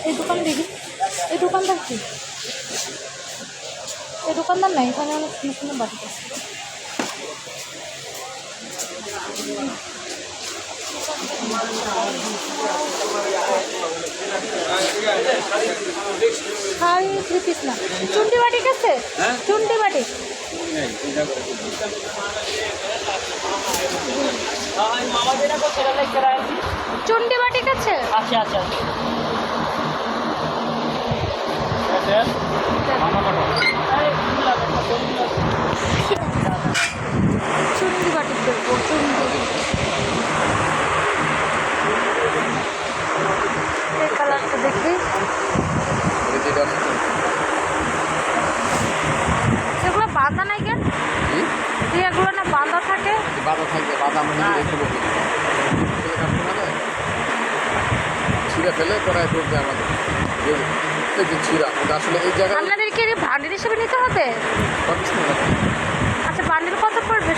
এই দোকান দেখি, এই দোকানদার কি? এই দোকানদার নাই, এখানে অনেক সুন্দর সুন্দর বাটি আছে। শাড়ি 3 পিস না, চুন্ডি বাটি আছে, চুন্ডি বাটি চুন্ডি বাটি আছে। আচ্ছা আচ্ছা চুন্ডি বাটি দেখবো, চুন্ডি এই কালারটা দেখি। সেগুলো বাঁধা নাই কেন? এগুলো না বাঁধা থাকে, বাধা থাকবে, বাধা আমরা রেখে বলি ছিঁড়ে ফেলে করায় করতে আমাদের এই যে ছিঁড়া আসলে এই জায়গায় আপনাদেরকে বান্ডিল হিসেবে নিতে হবে। পাকিস্তান আচ্ছা, বান্ডিল কত পড়বে?